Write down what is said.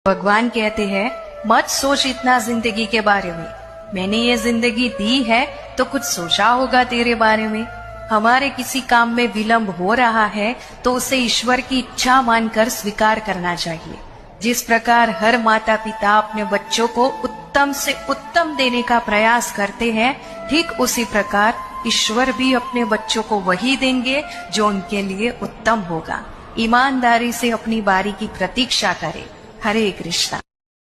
भगवान कहते हैं मत सोच इतना जिंदगी के बारे में, मैंने ये जिंदगी दी है तो कुछ सोचा होगा तेरे बारे में। हमारे किसी काम में विलंब हो रहा है तो उसे ईश्वर की इच्छा मानकर स्वीकार करना चाहिए। जिस प्रकार हर माता पिता अपने बच्चों को उत्तम से उत्तम देने का प्रयास करते हैं, ठीक उसी प्रकार ईश्वर भी अपने बच्चों को वही देंगे जो उनके लिए उत्तम होगा। ईमानदारी से अपनी बारी की प्रतीक्षा करें। हरे कृष्णा।